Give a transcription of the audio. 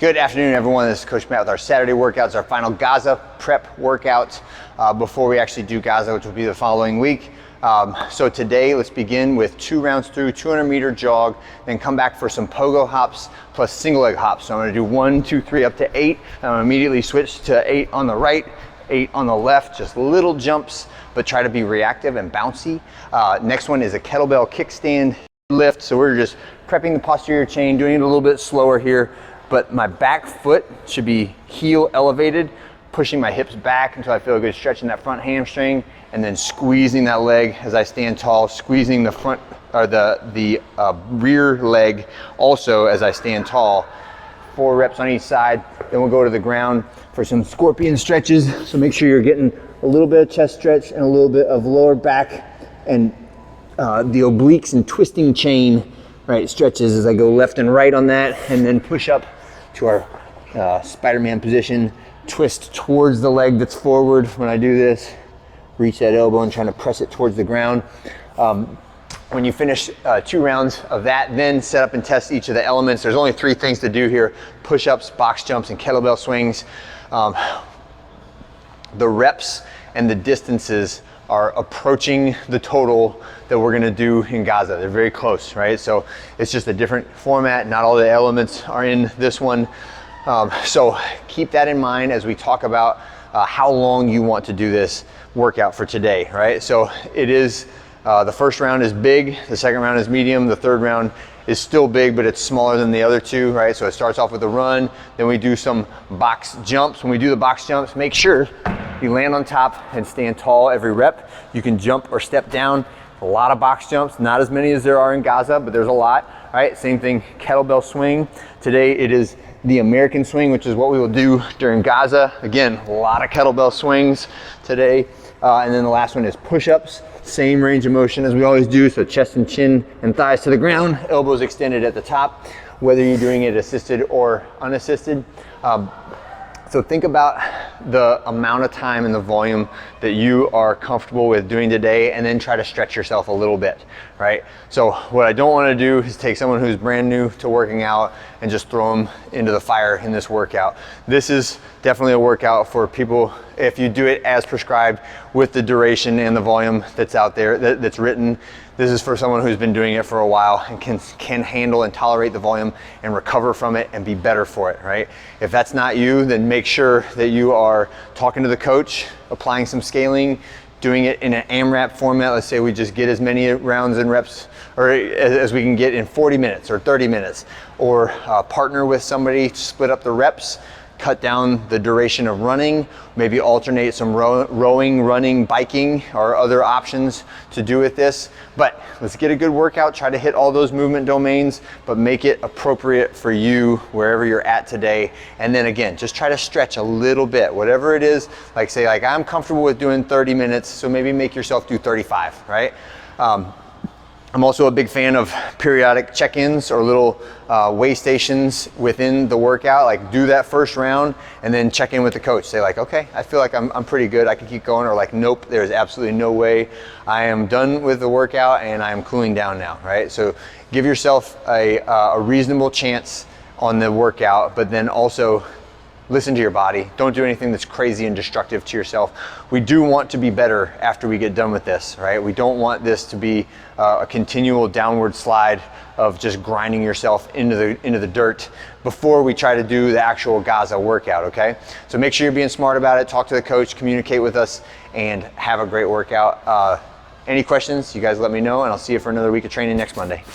Good afternoon, everyone. This is Coach Matt with our Saturday workouts, our final Gaza prep workout before we actually do Gaza, which will be the following week. So today, let's begin with 2 rounds through, 200-meter jog, then come back for some pogo hops plus single leg hops. So I'm gonna do 1, 2, 3, up to 8. I'm gonna immediately switch to 8 on the right, 8 on the left, just little jumps, but try to be reactive and bouncy. Next one is a kettlebell kickstand lift. So we're just prepping the posterior chain, doing it a little bit slower here. But my back foot should be heel elevated, pushing my hips back until I feel a good stretch in that front hamstring, and then squeezing that leg as I stand tall, squeezing the front or the rear leg also as I stand tall. 4 reps on each side. Then we'll go to the ground for some scorpion stretches. So make sure you're getting a little bit of chest stretch and a little bit of lower back and the obliques and twisting chain, right, stretches as I go left and right on that, and then push up to our Spider-Man position, twist towards the leg that's forward when I do this, reach that elbow and trying to press it towards the ground. When you finish 2 rounds of that, then set up and test each of the elements. There's only 3 things to do here: push-ups, box jumps, and kettlebell swings. The reps and the distances are approaching the total that we're gonna do in Gaza. They're very close, right? So it's just a different format. Not all the elements are in this one. So keep that in mind as we talk about how long you want to do this workout for today, right? So it is, the first round is big, the second round is medium, the third round is still big, but it's smaller than the other 2, right? So it starts off with a run, then we do some box jumps. When we do the box jumps, make sure you land on top and stand tall every rep. You can jump or step down. A lot of box jumps, not as many as there are in Gaza, but there's a lot, right? Same thing, kettlebell swing. Today it is the American swing, which is what we will do during Gaza. Again, a lot of kettlebell swings today. And then the last one is push-ups. Same range of motion as we always do. So chest and chin and thighs to the ground, elbows extended at the top, whether you're doing it assisted or unassisted. So think about the amount of time and the volume that you are comfortable with doing today, and then try to stretch yourself a little bit, right? So what I don't want to do is take someone who's brand new to working out and just throw them into the fire in this workout. This is definitely a workout for people, if you do it as prescribed with the duration and the volume that's out there, that's written. This is for someone who's been doing it for a while and can handle and tolerate the volume and recover from it and be better for it, right? If that's not you, then make sure that you are talking to the coach, applying some scaling, doing it in an AMRAP format. Let's say we just get as many rounds and reps or as we can get in 40 minutes or 30 minutes, or partner with somebody to split up the reps, cut down the duration of running, maybe alternate some rowing, running, biking, or other options to do with this. But let's get a good workout, try to hit all those movement domains, but make it appropriate for you wherever you're at today. And then again, just try to stretch a little bit, whatever it is. Like say, like I'm comfortable with doing 30 minutes, so maybe make yourself do 35, right? I'm also a big fan of periodic check-ins or little way stations within the workout. Like do that first round and then check in with the coach. Say like, okay, I feel like I'm pretty good, I can keep going, or like, nope, there's absolutely no way. I am done with the workout and I am cooling down now, right? So give yourself a reasonable chance on the workout, but then also listen to your body. Don't do anything that's crazy and destructive to yourself. We do want to be better after we get done with this, right? We don't want this to be a continual downward slide of just grinding yourself into the dirt before we try to do the actual Gaza workout, okay? So make sure you're being smart about it. Talk to the coach, communicate with us, and have a great workout. Any questions, you guys let me know, and I'll see you for another week of training next Monday.